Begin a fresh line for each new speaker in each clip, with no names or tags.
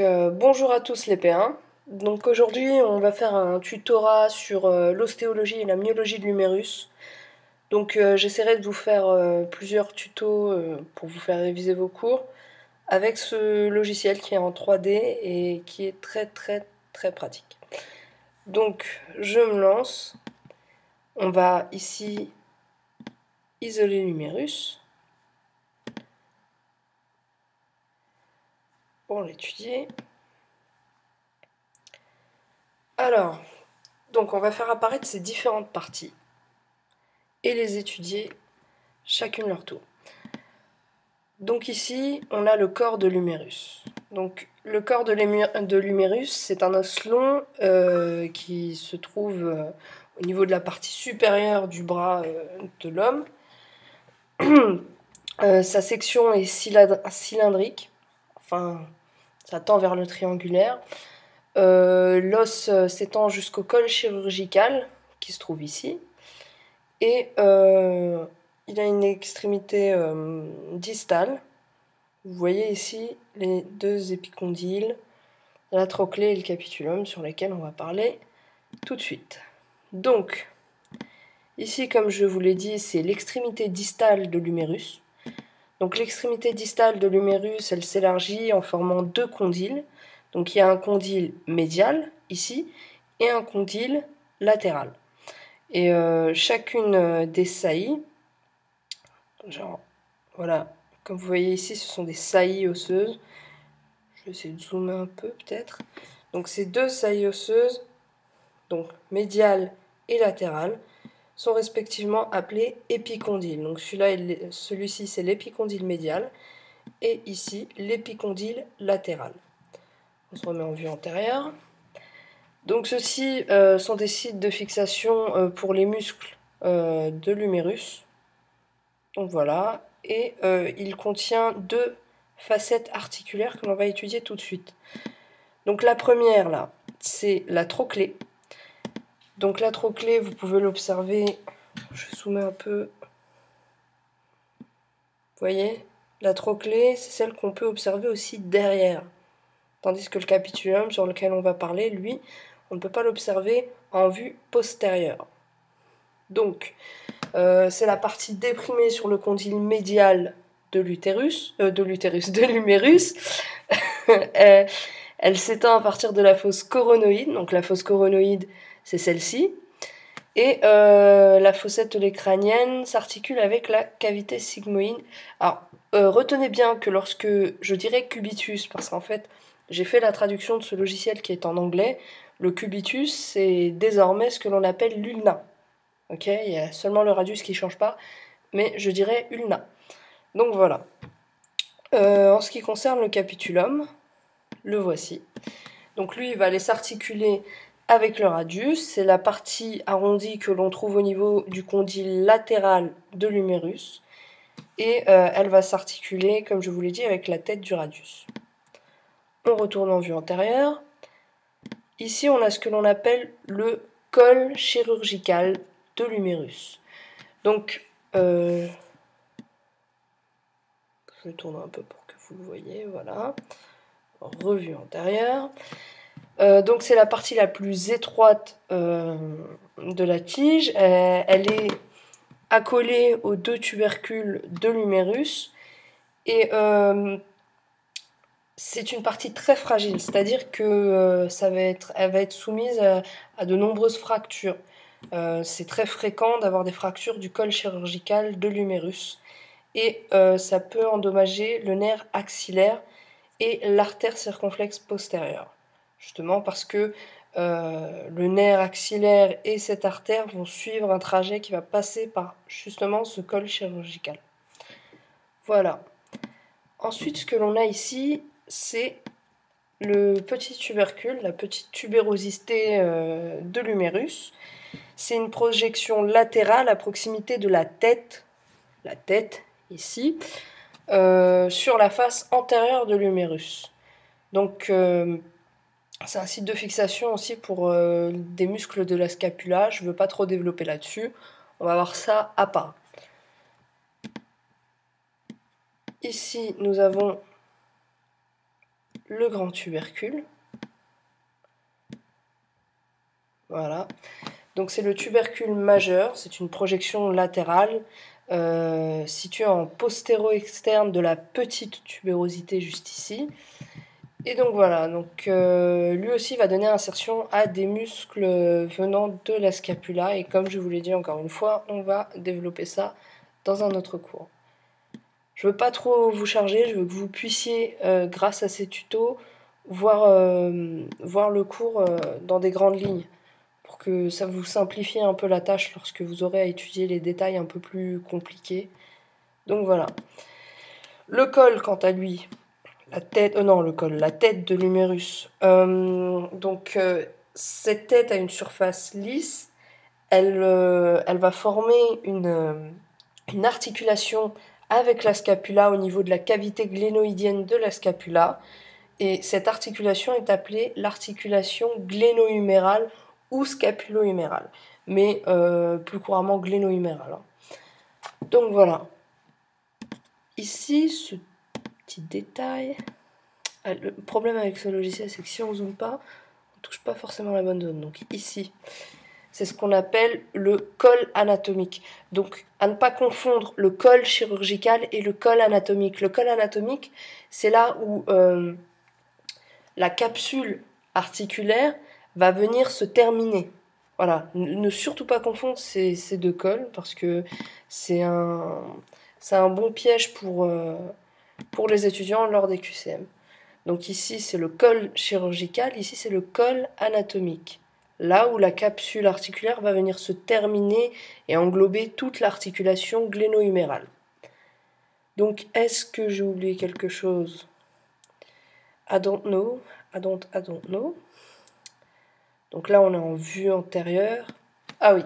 Bonjour à tous les P1. Donc aujourd'hui on va faire un tutorat sur l'ostéologie et la myologie de l'humérus. Donc j'essaierai de vous faire plusieurs tutos pour vous faire réviser vos cours avec ce logiciel qui est en 3D et qui est très pratique. Donc je me lance. On va ici isoler l'humérus pour l'étudier. Alors, donc on va faire apparaître ces différentes parties et les étudier chacune leur tour. Donc ici, on a le corps de l'humérus. Donc le corps de l'humérus, c'est un os long qui se trouve au niveau de la partie supérieure du bras de l'homme. Sa section est cylindrique, enfin ça tend vers le triangulaire. L'os s'étend jusqu'au col chirurgical qui se trouve ici. Et il a une extrémité distale. Vous voyez ici les deux épicondyles, la trochlée et le capitulum sur lesquels on va parler tout de suite. Donc, ici, comme je vous l'ai dit, c'est l'extrémité distale de l'humérus. Donc l'extrémité distale de l'humérus, elle s'élargit en formant deux condyles. Donc il y a un condyle médial, ici, et un condyle latéral. Et chacune des saillies, genre, voilà, comme vous voyez ici, ce sont des saillies osseuses. Je vais essayer de zoomer un peu peut-être. Donc ces deux saillies osseuses, donc médiale et latérale, sont respectivement appelées épicondyles. Donc celui-ci c'est l'épicondyle médial et ici l'épicondyle latéral. On se remet en vue antérieure. Donc ceux-ci sont des sites de fixation pour les muscles de l'humérus. Donc voilà, et il contient deux facettes articulaires que l'on va étudier tout de suite. Donc la première là, c'est la trochlée. Donc la trochlée, vous pouvez l'observer, je zoome un peu. Vous voyez, la trochlée, c'est celle qu'on peut observer aussi derrière. Tandis que le capitulum, sur lequel on va parler, lui, on ne peut pas l'observer en vue postérieure. Donc, c'est la partie déprimée sur le condyle médial de l'humérus. Elle s'étend à partir de la fosse coronoïde. Donc la fosse coronoïde, c'est celle-ci. Et la fossette crânienne s'articule avec la cavité sigmoïde. Alors, retenez bien que lorsque je dirais cubitus, parce qu'en fait, j'ai fait la traduction de ce logiciel qui est en anglais, le cubitus, c'est désormais ce que l'on appelle l'ulna. Ok, il y a seulement le radius qui ne change pas, mais je dirais ulna. Donc voilà. En ce qui concerne le capitulum, le voici. Donc lui, il va aller s'articuler avec le radius. C'est la partie arrondie que l'on trouve au niveau du condyle latéral de l'humérus. Et elle va s'articuler, comme je vous l'ai dit, avec la tête du radius. On retourne en vue antérieure. Ici, on a ce que l'on appelle le col chirurgical de l'humérus. Donc, je tourne un peu pour que vous le voyez, voilà. Revue antérieure. Donc c'est la partie la plus étroite de la tige. Elle est accolée aux deux tubercules de l'humérus. Et c'est une partie très fragile, c'est-à-dire que elle va être soumise à de nombreuses fractures. C'est très fréquent d'avoir des fractures du col chirurgical de l'humérus. Et ça peut endommager le nerf axillaire et l'artère circonflexe postérieure. Justement parce que le nerf axillaire et cette artère vont suivre un trajet qui va passer par justement ce col chirurgical. Voilà. Ensuite, ce que l'on a ici, c'est le petit tubercule, la petite tubérosité de l'humérus. C'est une projection latérale à proximité de la tête ici, sur la face antérieure de l'humérus. Donc, c'est un site de fixation aussi pour des muscles de la scapula. Je ne veux pas trop développer là-dessus. On va voir ça à part. Ici, nous avons le grand tubercule. Voilà. Donc c'est le tubercule majeur, c'est une projection latérale située en postéro-externe de la petite tubérosité juste ici. Et donc voilà, donc lui aussi va donner insertion à des muscles venant de la scapula. Et comme je vous l'ai dit encore une fois, on va développer ça dans un autre cours. Je ne veux pas trop vous charger, je veux que vous puissiez, grâce à ces tutos, voir le cours dans des grandes lignes, pour que ça vous simplifie un peu la tâche lorsque vous aurez à étudier les détails un peu plus compliqués. Donc voilà. Le col, quant à lui, la tête de l'humérus. Cette tête a une surface lisse. Elle va former une articulation avec la scapula au niveau de la cavité glénoïdienne de la scapula. Et cette articulation est appelée l'articulation gléno-humérale ou scapulo-humérale. Mais plus couramment gléno-humérale. Donc voilà. Ici, ce petit détail. Le problème avec ce logiciel, c'est que si on ne zoome pas, on ne touche pas forcément la bonne zone. Donc ici, c'est ce qu'on appelle le col anatomique. Donc à ne pas confondre le col chirurgical et le col anatomique. Le col anatomique, c'est là où la capsule articulaire va venir se terminer. Voilà, ne surtout pas confondre ces deux cols, parce que c'est un bon piège pour les étudiants lors des QCM. Donc ici, c'est le col chirurgical, ici, c'est le col anatomique. Là où la capsule articulaire va venir se terminer et englober toute l'articulation gléno-humérale. Donc, est-ce que j'ai oublié quelque chose? I don't know. I don't know. Donc là, on est en vue antérieure. Ah oui,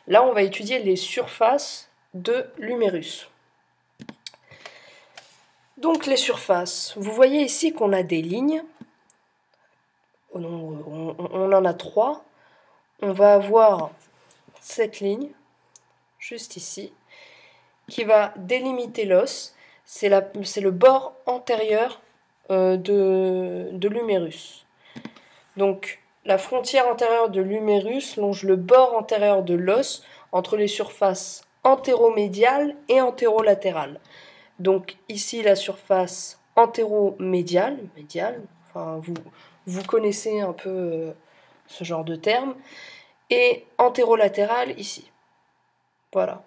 là, on va étudier les surfaces de l'humérus. Donc les surfaces, vous voyez ici qu'on a des lignes. On en a 3. On va avoir cette ligne, juste ici, qui va délimiter l'os. C'est le bord antérieur de l'humérus. Donc la frontière antérieure de l'humérus longe le bord antérieur de l'os entre les surfaces antéromédiales et antérolatérales. Donc ici la surface antéromédiale, enfin vous connaissez un peu ce genre de terme, et antérolatérale ici. Voilà.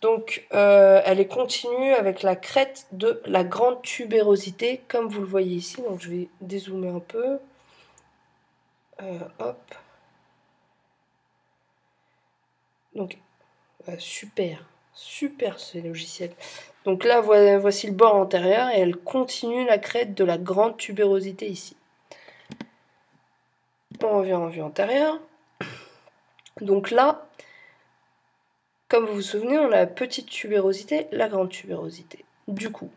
Donc elle est continue avec la crête de la grande tubérosité, comme vous le voyez ici. Donc je vais dézoomer un peu. Hop. Donc super ce logiciel. Donc là, voici le bord antérieur et elle continue la crête de la grande tubérosité ici. On revient en vue antérieure. Donc là, comme vous vous souvenez, on a la petite tubérosité, la grande tubérosité. Du coup,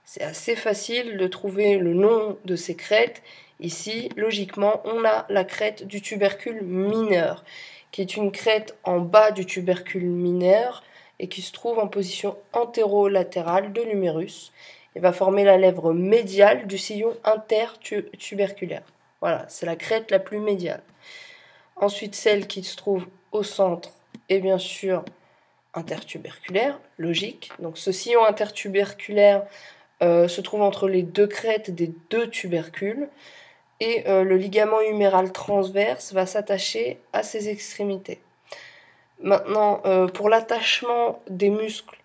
c'est assez facile de trouver le nom de ces crêtes. Ici, logiquement, on a la crête du tubercule mineur, qui est une crête en bas du tubercule mineur et qui se trouve en position antérolatérale de l'humérus et va former la lèvre médiale du sillon intertuberculaire. Voilà, c'est la crête la plus médiale. Ensuite, celle qui se trouve au centre est bien sûr intertuberculaire, logique. Donc ce sillon intertuberculaire se trouve entre les deux crêtes des deux tubercules et le ligament huméral transverse va s'attacher à ses extrémités. Maintenant, pour l'attachement des muscles,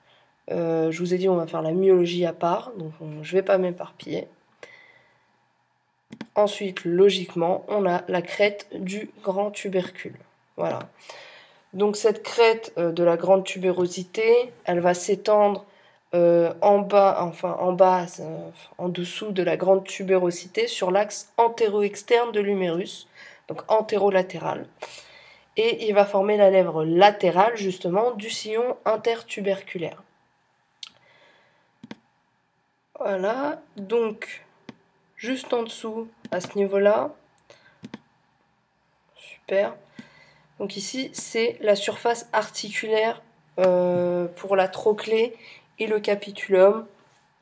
je vous ai dit on va faire la myologie à part, donc je ne vais pas m'éparpiller. Ensuite, logiquement, on a la crête du grand tubercule. Voilà. Donc cette crête de la grande tubérosité, elle va s'étendre en dessous de la grande tubérosité sur l'axe antéro-externe de l'humérus, donc antéro-latéral. Et il va former la lèvre latérale justement du sillon intertuberculaire. Voilà, donc juste en dessous, à ce niveau-là, super. Donc ici, c'est la surface articulaire pour la trochlée et le capitulum.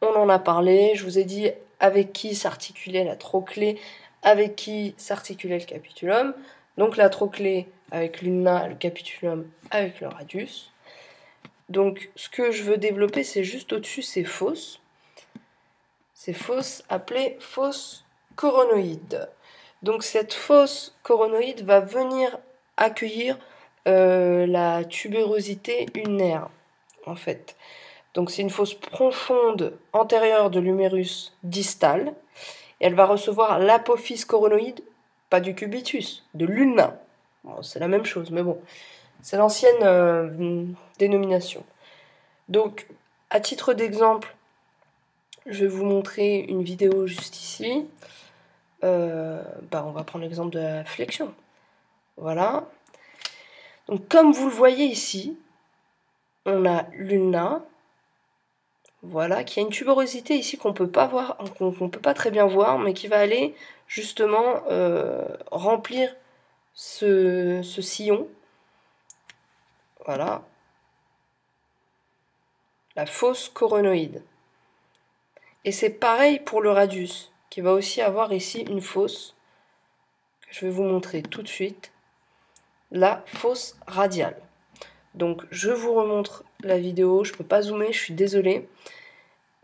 On en a parlé, je vous ai dit avec qui s'articulait la trochlée, avec qui s'articulait le capitulum. Donc la trochlée avec l'ulna, le capitulum avec le radius. Donc ce que je veux développer, c'est juste au-dessus ces fosses. Ces fosses appelées fosses coronoïdes. Donc cette fosse coronoïde va venir accueillir la tubérosité ulnaire, en fait. Donc c'est une fosse profonde antérieure de l'humérus distal. Et elle va recevoir l'apophyse coronoïde, pas du cubitus, de l'ulna. Bon, c'est la même chose, mais bon, c'est l'ancienne dénomination. Donc, à titre d'exemple, je vais vous montrer une vidéo juste ici. On va prendre l'exemple de la flexion. Voilà. Donc, comme vous le voyez ici, on a l'ulna, voilà, qui a une tuberosité ici qu'on peut pas voir, qu'on peut pas très bien voir, mais qui va aller justement remplir ce sillon. Voilà. La fosse coronoïde. Et c'est pareil pour le radius, qui va aussi avoir ici une fosse, que je vais vous montrer tout de suite, la fosse radiale. Donc je vous remontre la vidéo, je ne peux pas zoomer, je suis désolée.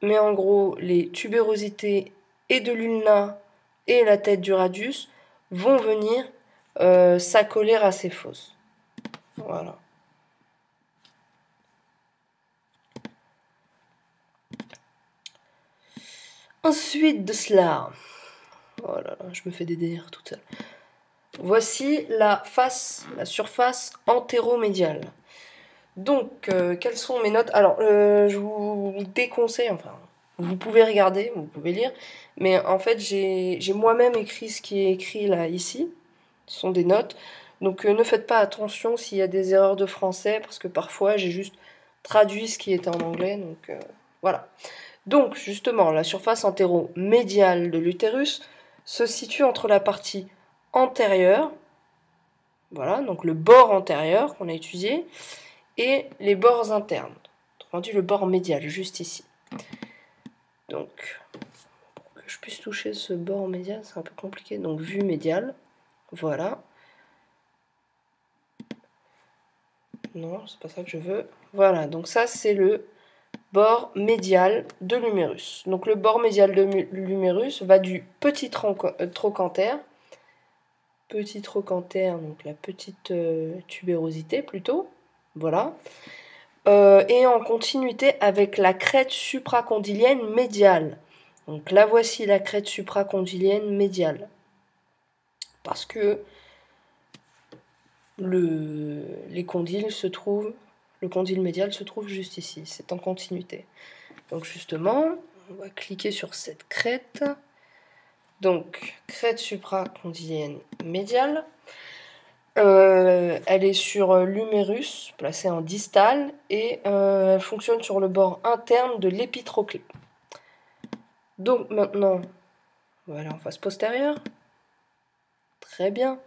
Mais en gros, les tubérosités et de l'ulna et la tête du radius vont venir s'accoler à ces fosses. Voilà. Ensuite de cela, oh là là, je me fais des délires toute seule. Voici la surface antéromédiale. Donc, quelles sont mes notes? Alors, je vous déconseille, enfin, vous pouvez regarder, vous pouvez lire, mais en fait, j'ai moi-même écrit ce qui est écrit là, ici. Ce sont des notes. Donc, ne faites pas attention s'il y a des erreurs de français, parce que parfois, j'ai juste traduit ce qui était en anglais, donc voilà. Donc, justement, la surface antéromédiale de l'utérus se situe entre la partie antérieure, voilà, donc le bord antérieur qu'on a étudié, et les bords internes, autrement dit le bord médial, juste ici. Donc, pour que je puisse toucher ce bord médial, c'est un peu compliqué, donc vue médiale, voilà. Non, c'est pas ça que je veux. Voilà, donc ça c'est le bord médial de l'humérus. Donc le bord médial de l'humérus va du petit trochanter, donc la petite tubérosité plutôt, voilà, et en continuité avec la crête supracondylienne médiale. Donc là voici la crête supracondylienne médiale. Parce que les condyles se trouvent, le condyle médial se trouve juste ici, c'est en continuité. Donc justement, on va cliquer sur cette crête. Donc, crête supracondylienne médiale. Elle est sur l'humérus, placée en distal, et elle fonctionne sur le bord interne de l'épitroclée. Donc maintenant, voilà en face postérieure. Très bien.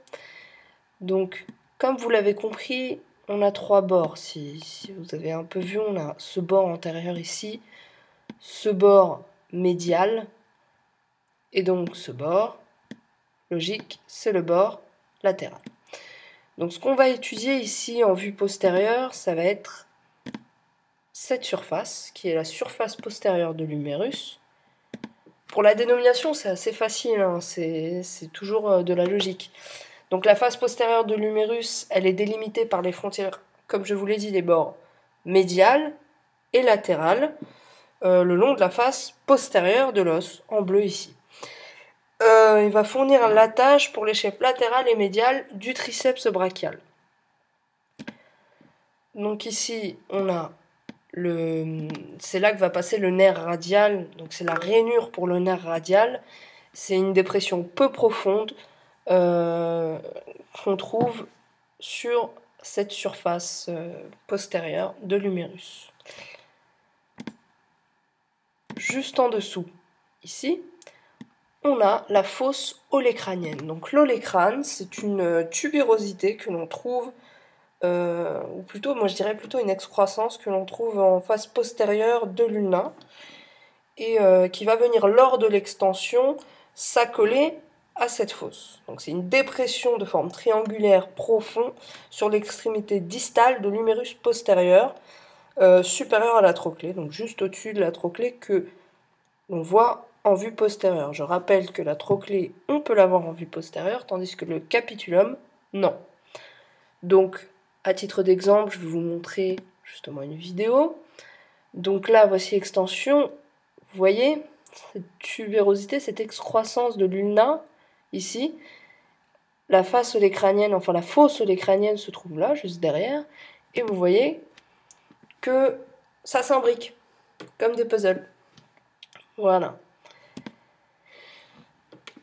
Donc, comme vous l'avez compris, on a trois bords. Si vous avez un peu vu, on a ce bord antérieur ici, ce bord médial, et donc ce bord, logique, c'est le bord latéral. Donc ce qu'on va étudier ici en vue postérieure, ça va être cette surface, qui est la surface postérieure de l'humérus. Pour la dénomination, c'est assez facile, hein, c'est toujours de la logique. Donc la face postérieure de l'humérus, elle est délimitée par les frontières, comme je vous l'ai dit, des bords médial et latéral, le long de la face postérieure de l'os, en bleu ici. Il va fournir l'attache pour l'échelle latérale et médiale du triceps brachial. Donc ici, on a c'est là que va passer le nerf radial, donc c'est la rainure pour le nerf radial. C'est une dépression peu profonde qu'on trouve sur cette surface postérieure de l'humérus. Juste en dessous, ici, on a la fosse olécranienne. Donc l'olécrane, c'est une tubérosité que l'on trouve, ou plutôt, moi je dirais plutôt une excroissance que l'on trouve en face postérieure de l'ulna. et qui va venir lors de l'extension s'accoler à cette fosse. Donc c'est une dépression de forme triangulaire profond sur l'extrémité distale de l'humérus postérieur, supérieur à la trochlée, donc juste au-dessus de la trochlée que l'on voit en vue postérieure. Je rappelle que la trochlée, on peut l'avoir en vue postérieure, tandis que le capitulum, non. Donc, à titre d'exemple, je vais vous montrer justement une vidéo. Donc là, voici l'extension. Vous voyez, cette tubérosité, cette excroissance de l'ulna, ici. La face olécrânienne, enfin la fosse olécrânienne se trouve là, juste derrière. Et vous voyez que ça s'imbrique, comme des puzzles. Voilà.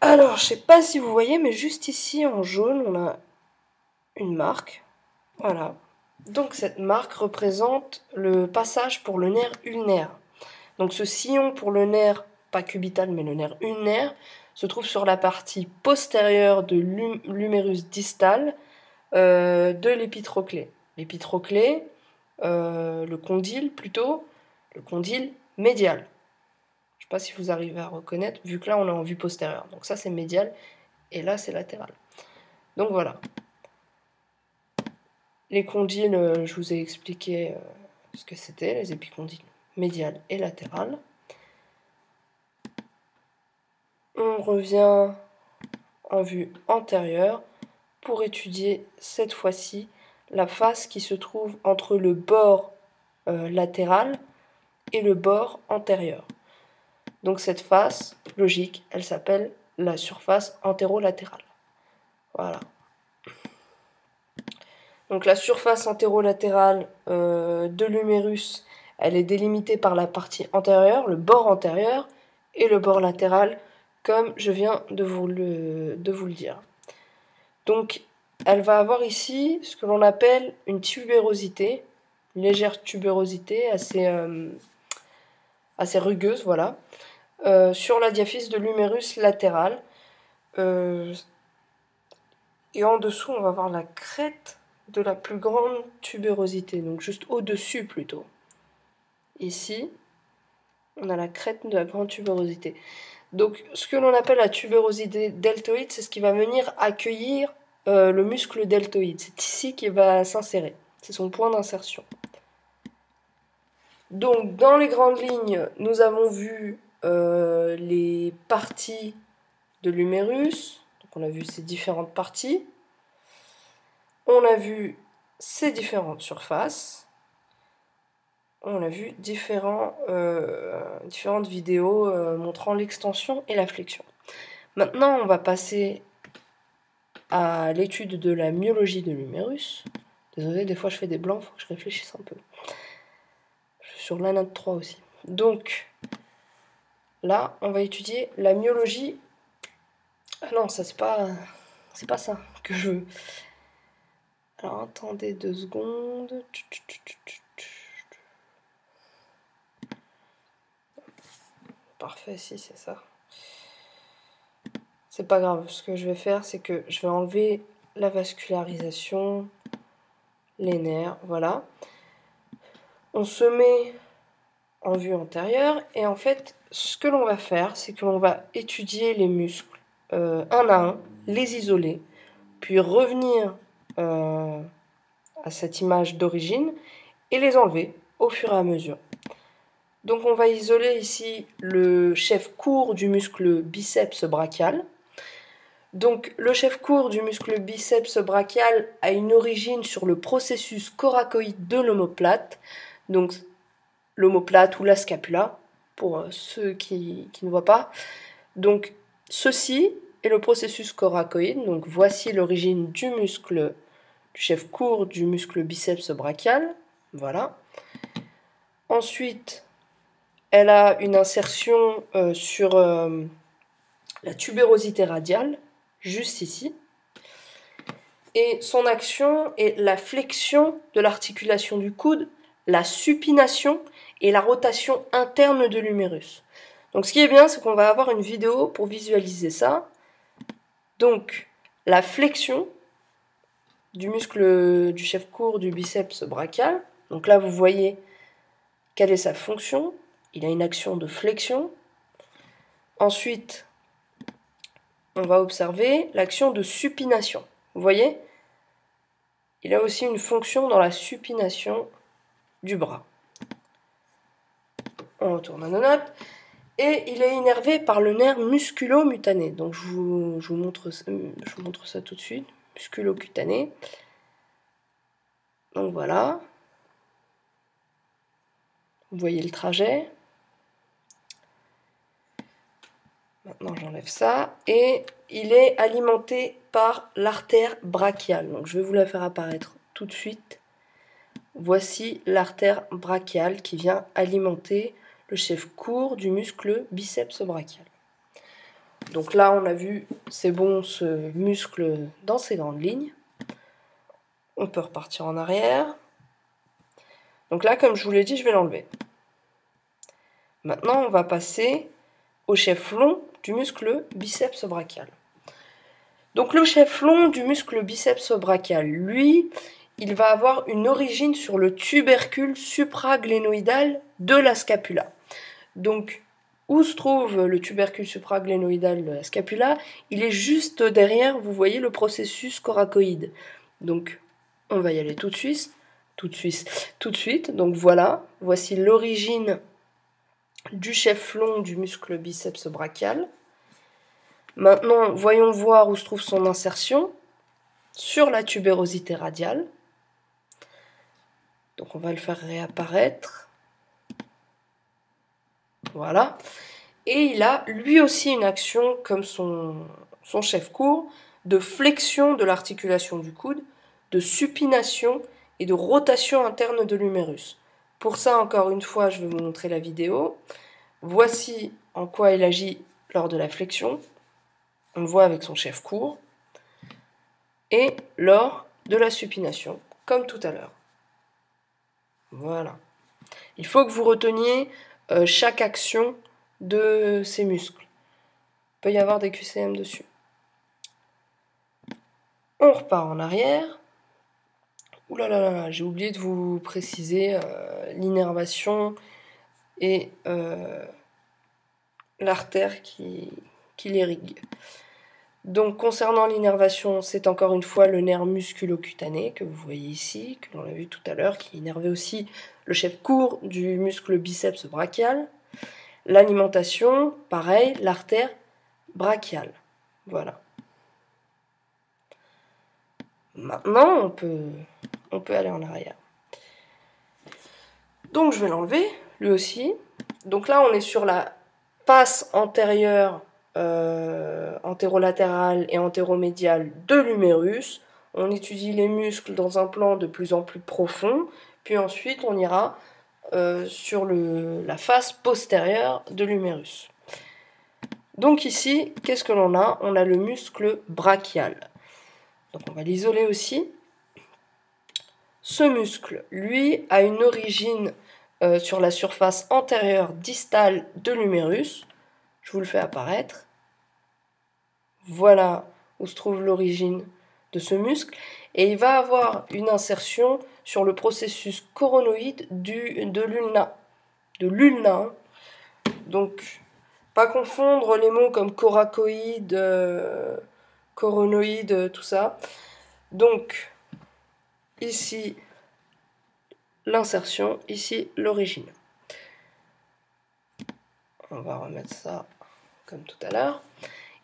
Alors, je sais pas si vous voyez, mais juste ici, en jaune, on a une marque. Voilà. Donc cette marque représente le passage pour le nerf ulnaire. Donc ce sillon pour le nerf, pas cubital, mais le nerf ulnaire, se trouve sur la partie postérieure de l'humérus distal de l'épitroclée. L'épitroclée, le condyle plutôt, le condyle médial. Je ne sais pas si vous arrivez à reconnaître, vu que là on est en vue postérieure. Donc ça c'est médial, et là c'est latéral. Donc voilà. Les condyles, je vous ai expliqué ce que c'était, les épicondyles médial et latéral. On revient en vue antérieure pour étudier cette fois-ci la face qui se trouve entre le bord latéral et le bord antérieur. Donc cette face, logique, elle s'appelle la surface antérolatérale. Voilà. Donc la surface antérolatérale de l'humérus, elle est délimitée par la partie antérieure, le bord antérieur, et le bord latéral, comme je viens de vous le dire. Donc elle va avoir ici ce que l'on appelle une tubérosité, une légère tubérosité assez rugueuse, voilà, sur la diaphyse de l'humérus latéral. Et en dessous, on va voir la crête de la plus grande tubérosité, donc juste au-dessus plutôt. Ici, on a la crête de la grande tubérosité. Donc ce que l'on appelle la tubérosité deltoïde, c'est ce qui va venir accueillir le muscle deltoïde. C'est ici qu'il va s'insérer. C'est son point d'insertion. Donc dans les grandes lignes, nous avons vu les parties de l'humérus. Donc on a vu ces différentes parties. On a vu ces différentes surfaces. On a vu différentes vidéos montrant l'extension et la flexion. Maintenant, on va passer à l'étude de la myologie de l'humérus. Désolé, des fois je fais des blancs, il faut que je réfléchisse un peu. Je suis sur la note 3 aussi. Donc, là, on va étudier la myologie. Ah non, ça c'est pas ça que je veux. Alors, attendez 2 secondes. Parfait, si c'est ça. C'est pas grave, ce que je vais faire, c'est que je vais enlever la vascularisation, les nerfs, voilà. On se met en vue antérieure, et en fait, ce que l'on va faire, c'est que l'on va étudier les muscles un à un, les isoler, puis revenir à cette image d'origine, et les enlever au fur et à mesure. Donc on va isoler ici le chef court du muscle biceps brachial. Donc le chef court du muscle biceps brachial a une origine sur le processus coracoïde de l'omoplate, donc l'omoplate ou la scapula, pour ceux qui ne voient pas. Donc ceci est le processus coracoïde, donc voici l'origine du muscle, du chef court du muscle biceps brachial, voilà. Ensuite, elle a une insertion sur la tubérosité radiale, juste ici. Et son action est la flexion de l'articulation du coude, la supination et la rotation interne de l'humérus. Donc ce qui est bien, c'est qu'on va avoir une vidéo pour visualiser ça. Donc la flexion du muscle du chef court du biceps brachial. Donc là, vous voyez quelle est sa fonction. il a une action de flexion. Ensuite, on va observer l'action de supination. Vous voyez? Il a aussi une fonction dans la supination du bras. On retourne à nos notes. Et il est innervé par le nerf musculo-cutané. Donc je vous montre ça tout de suite. Musculo-cutané. Donc voilà. Vous voyez le trajet. Maintenant j'enlève ça. Et il est alimenté par l'artère brachiale. Donc je vais vous la faire apparaître tout de suite. Voici l'artère brachiale qui vient alimenter le chef court du muscle biceps brachial. Donc là, on a vu, c'est bon, ce muscle dans ses grandes lignes. On peut repartir en arrière. Donc là, comme je vous l'ai dit, je vais l'enlever. Maintenant, on va passer au chef long du muscle biceps brachial. Donc le chef long du muscle biceps brachial, lui, il va avoir une origine sur le tubercule supraglénoïdal de la scapula. Donc, où se trouve le tubercule supraglénoïdal de la scapula? Il est juste derrière, vous voyez, le processus coracoïde. Donc, on va y aller tout de suite. Donc voilà, voici l'origine du chef long du muscle biceps brachial. Maintenant, voyons voir où se trouve son insertion sur la tubérosité radiale. Donc on va le faire réapparaître. Voilà. Et il a lui aussi une action, comme son chef court, de flexion de l'articulation du coude, de supination et de rotation interne de l'humérus. Pour ça, encore une fois, je vais vous montrer la vidéo. Voici en quoi il agit lors de la flexion. On le voit avec son chef court. Et lors de la supination, comme tout à l'heure. Voilà. Il faut que vous reteniez chaque action de ces muscles. Il peut y avoir des QCM dessus. On repart en arrière. Ouh là là là, j'ai oublié de vous préciser l'innervation et l'artère qui l'irrigue. Donc concernant l'innervation, c'est encore une fois le nerf musculo-cutané que vous voyez ici, que l'on a vu tout à l'heure, qui innervait aussi le chef court du muscle biceps brachial. L'alimentation, pareil, l'artère brachiale. Voilà. Maintenant, on peut aller en arrière. Donc je vais l'enlever, lui aussi. Donc là, on est sur la face antérieure, antérolatérale et antéromédiale de l'humérus. On étudie les muscles dans un plan de plus en plus profond. Puis ensuite, on ira sur la face postérieure de l'humérus. Donc ici, qu'est-ce que l'on a? On a le muscle brachial. Donc on va l'isoler aussi. Ce muscle, lui, a une origine sur la surface antérieure distale de l'humérus. Je vous le fais apparaître. Voilà où se trouve l'origine de ce muscle. Et il va avoir une insertion sur le processus coronoïde de l'ulna. Donc, pas confondre les mots comme coracoïde, coronoïde, tout ça. Donc, ici, l'insertion, ici, l'origine. On va remettre ça comme tout à l'heure.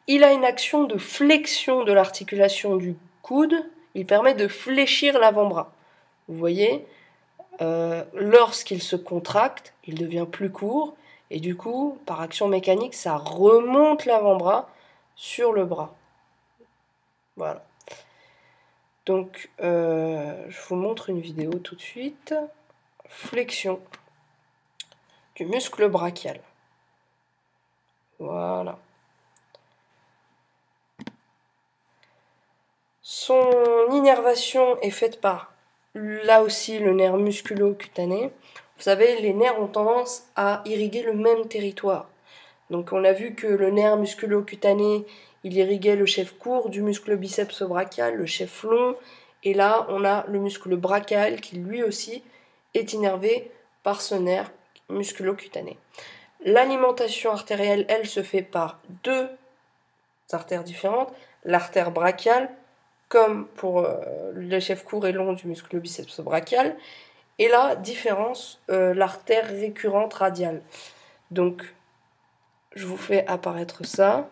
Il a une action de flexion de l'articulation du coude. Il permet de fléchir l'avant-bras. Vous voyez, lorsqu'il se contracte, il devient plus court. Et du coup, par action mécanique, ça remonte l'avant-bras sur le bras. Voilà. Donc, je vous montre une vidéo tout de suite. Flexion du muscle brachial. Voilà. Son innervation est faite par, là aussi, le nerf musculo-cutané. Vous savez, les nerfs ont tendance à irriguer le même territoire. Donc on a vu que le nerf musculo-cutané, il irriguait le chef court du muscle biceps brachial, le chef long. Et là, on a le muscle brachial qui lui aussi est innervé par ce nerf musculo-cutané. L'alimentation artérielle, elle, se fait par deux artères différentes. L'artère brachiale, comme pour l'échef court et long du muscle biceps brachial. Et la différence, l'artère récurrente radiale. Donc, je vous fais apparaître ça.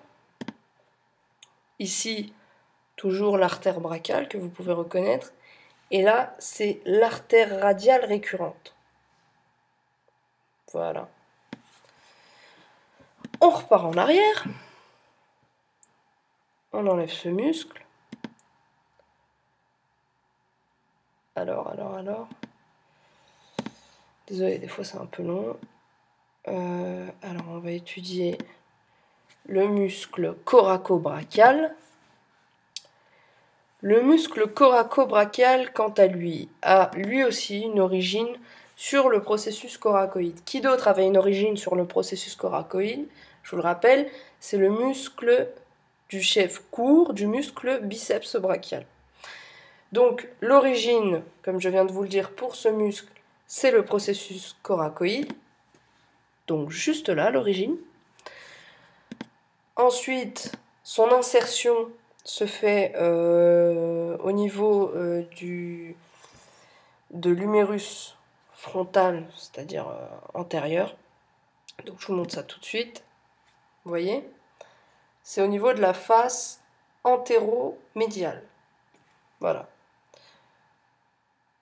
Ici, toujours l'artère brachiale que vous pouvez reconnaître. Et là, c'est l'artère radiale récurrente. Voilà. On repart en arrière. On enlève ce muscle. Alors. Désolé, des fois c'est un peu long. Alors, on va étudier le muscle coraco-brachial. Le muscle coraco-brachial, quant à lui, a lui aussi une origine sur le processus coracoïde. Qui d'autre avait une origine sur le processus coracoïde? Je vous le rappelle, c'est le muscle du chef court du muscle biceps brachial. Donc, l'origine, comme je viens de vous le dire, pour ce muscle, c'est le processus coracoïde. Donc, juste là, l'origine. Ensuite, son insertion se fait au niveau de l'humérus frontal, c'est-à-dire antérieur. Donc je vous montre ça tout de suite. Vous voyez? C'est au niveau de la face antéro-médiale. Voilà.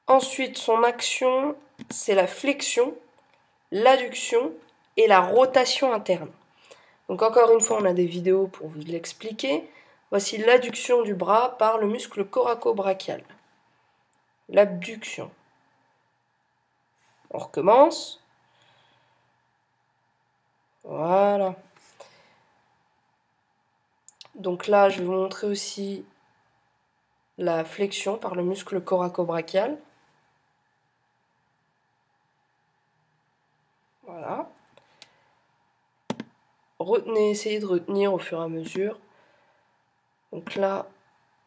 Ensuite, son action, c'est la flexion, l'adduction et la rotation interne. Donc encore une fois, on a des vidéos pour vous l'expliquer. Voici l'adduction du bras par le muscle coraco-brachial. L'abduction. On recommence. Voilà. Donc là, je vais vous montrer aussi la flexion par le muscle coraco-brachial. Voilà. Retenez, essayez de retenir au fur et à mesure. Donc là,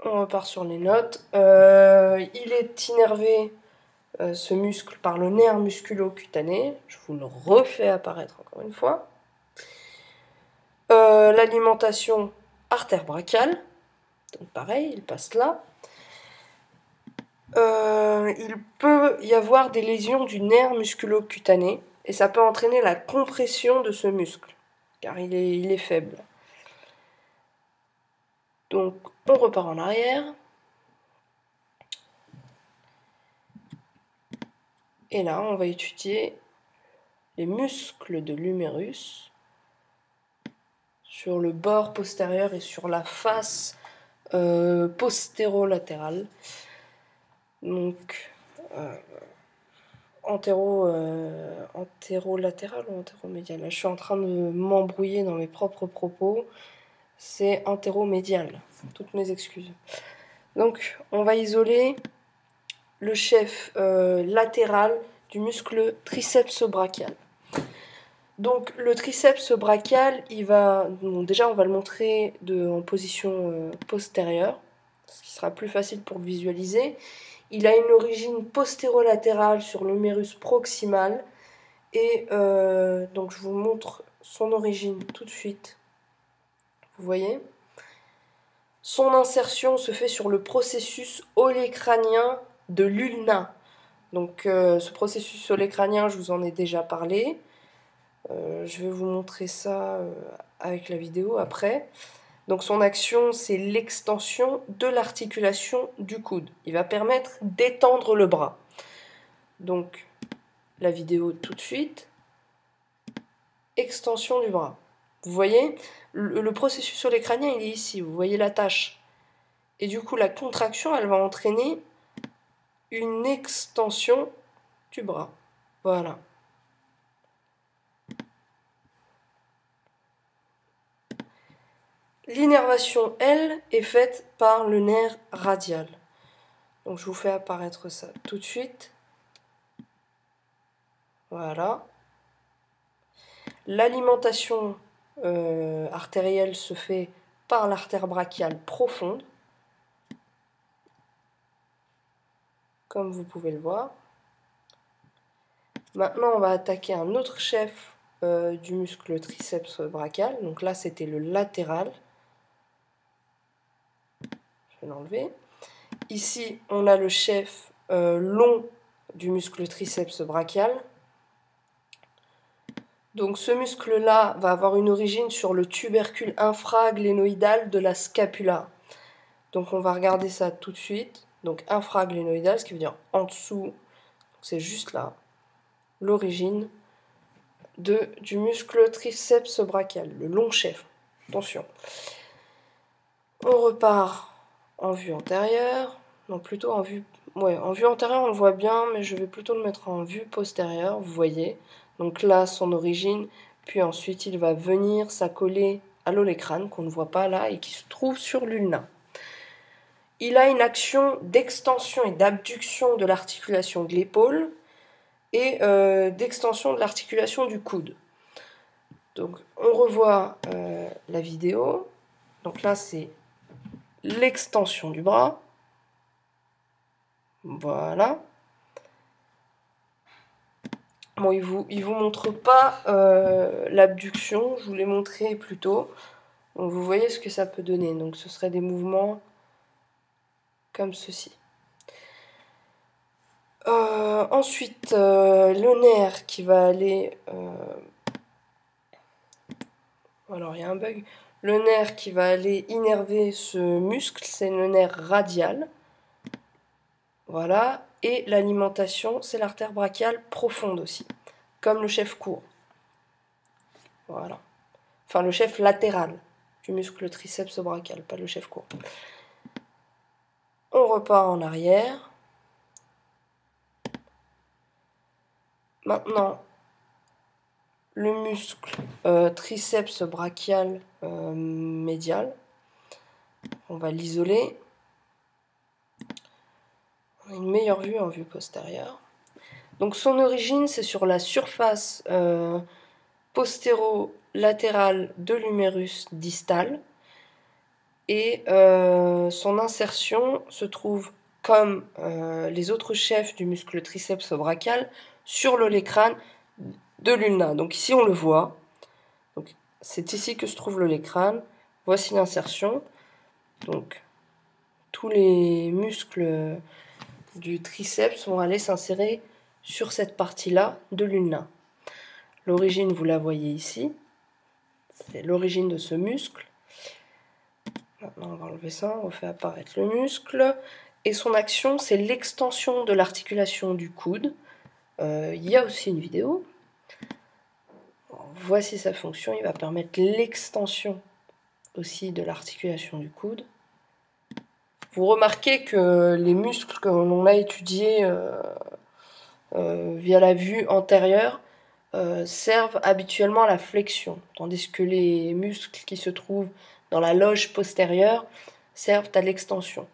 on repart sur les notes. Il est innervé, ce muscle, par le nerf musculo-cutané. Je vous le refais apparaître encore une fois. L'alimentation artère brachiale. Donc pareil, il passe là. Il peut y avoir des lésions du nerf musculo-cutané et ça peut entraîner la compression de ce muscle, car il est faible. Donc on repart en arrière. Et là, on va étudier les muscles de l'humérus sur le bord postérieur et sur la face postérolatérale. Donc, antérolatérale ou antéromédial. Là, je suis en train de m'embrouiller dans mes propres propos. C'est antéromédial. Toutes mes excuses. Donc, on va isoler le chef latéral du muscle triceps brachial. Donc, le triceps brachial, déjà, on va le montrer en position postérieure, ce qui sera plus facile pour le visualiser. Il a une origine postérolatérale sur l'humérus proximal. Et donc je vous montre son origine tout de suite. Vous voyez? Son insertion se fait sur le processus olécranien de l'ulna. Donc ce processus olécranien, je vous en ai déjà parlé. Je vais vous montrer ça avec la vidéo après. Donc son action, c'est l'extension de l'articulation du coude. Il va permettre d'étendre le bras. Donc, la vidéo tout de suite. Extension du bras. Vous voyez, le processus olécranien, il est ici. Vous voyez la tâche. Et du coup, la contraction, elle va entraîner une extension du bras. Voilà. L'innervation, elle, est faite par le nerf radial. Donc je vous fais apparaître ça tout de suite. Voilà. L'alimentation artérielle se fait par l'artère brachiale profonde, comme vous pouvez le voir. Maintenant, on va attaquer un autre chef du muscle triceps brachial. Donc là, c'était le latéral. Je vais l'enlever. Ici, on a le chef long du muscle triceps brachial. Donc ce muscle-là va avoir une origine sur le tubercule infraglénoïdal de la scapula. Donc on va regarder ça tout de suite. Donc infraglénoïdal, ce qui veut dire en dessous, c'est juste là, l'origine du muscle triceps brachial, le long chef. Attention. On repart en vue antérieure, non plutôt en vue... Ouais, en vue antérieure on le voit bien, mais je vais plutôt le mettre en vue postérieure, vous voyez. Donc là, son origine, puis ensuite il va venir s'accoler à l'olécrane, qu'on ne voit pas là, et qui se trouve sur l'ulna. Il a une action d'extension et d'abduction de l'articulation de l'épaule, et d'extension de l'articulation du coude. Donc on revoit la vidéo. Donc là c'est l'extension du bras. Voilà. Bon, il vous montre pas l'abduction, je vous l'ai montré plus tôt. Donc vous voyez ce que ça peut donner. Donc ce serait des mouvements comme ceci. Ensuite, le nerf qui va aller... alors il y a un bug. Le nerf qui va aller innerver ce muscle, c'est le nerf radial. Voilà. Et l'alimentation, c'est l'artère brachiale profonde aussi, comme le chef court. Voilà. Enfin, le chef latéral du muscle triceps brachial, pas le chef court. On repart en arrière. Maintenant, le muscle triceps brachial médial. On va l'isoler. On a une meilleure vue en vue postérieure. Donc son origine, c'est sur la surface postéro-latérale de l'humérus distal. Et son insertion se trouve, comme les autres chefs du muscle triceps brachial, sur l'olécrane de l'ulna. Donc ici on le voit. C'est ici que se trouve l'olécrane. Voici l'insertion. Donc tous les muscles du triceps vont aller s'insérer sur cette partie-là de l'ulna. L'origine, vous la voyez ici. C'est l'origine de ce muscle. Maintenant, on va enlever ça, on refait apparaître le muscle. Et son action, c'est l'extension de l'articulation du coude. Il y a aussi une vidéo. Alors, voici sa fonction. Il va permettre l'extension aussi de l'articulation du coude. Vous remarquez que les muscles que l'on a étudiés via la vue antérieure servent habituellement à la flexion, tandis que les muscles qui se trouvent dans la loge postérieure servent à l'extension.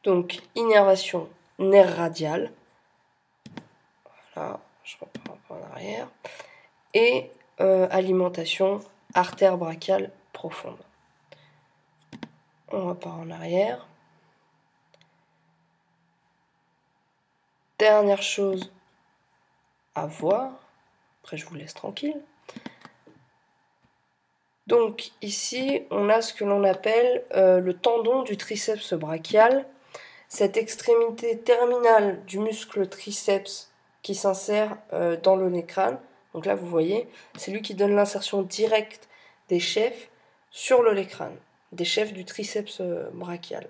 Donc, innervation nerf radial. Voilà, je repars un peu en arrière. Et alimentation artère brachiale profonde. On repart en arrière. Dernière chose à voir. Après, je vous laisse tranquille. Donc ici, on a ce que l'on appelle le tendon du triceps brachial, cette extrémité terminale du muscle triceps qui s'insère dans l'olécrane. Donc là, vous voyez, c'est lui qui donne l'insertion directe des chefs sur l'olécrane, des chefs du triceps brachial.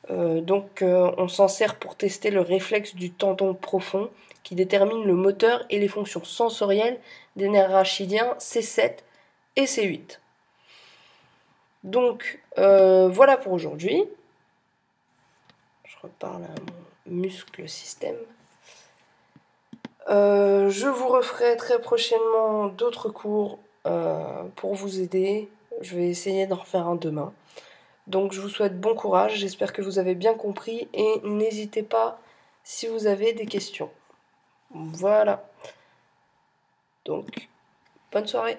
Donc on s'en sert pour tester le réflexe du tendon profond qui détermine le moteur et les fonctions sensorielles des nerfs rachidiens C7 et C8. Donc voilà pour aujourd'hui. Je reparle à mon muscle système. Je vous referai très prochainement d'autres cours pour vous aider. Je vais essayer d'en refaire un demain. Donc je vous souhaite bon courage, j'espère que vous avez bien compris et n'hésitez pas si vous avez des questions. Voilà. Donc, bonne soirée.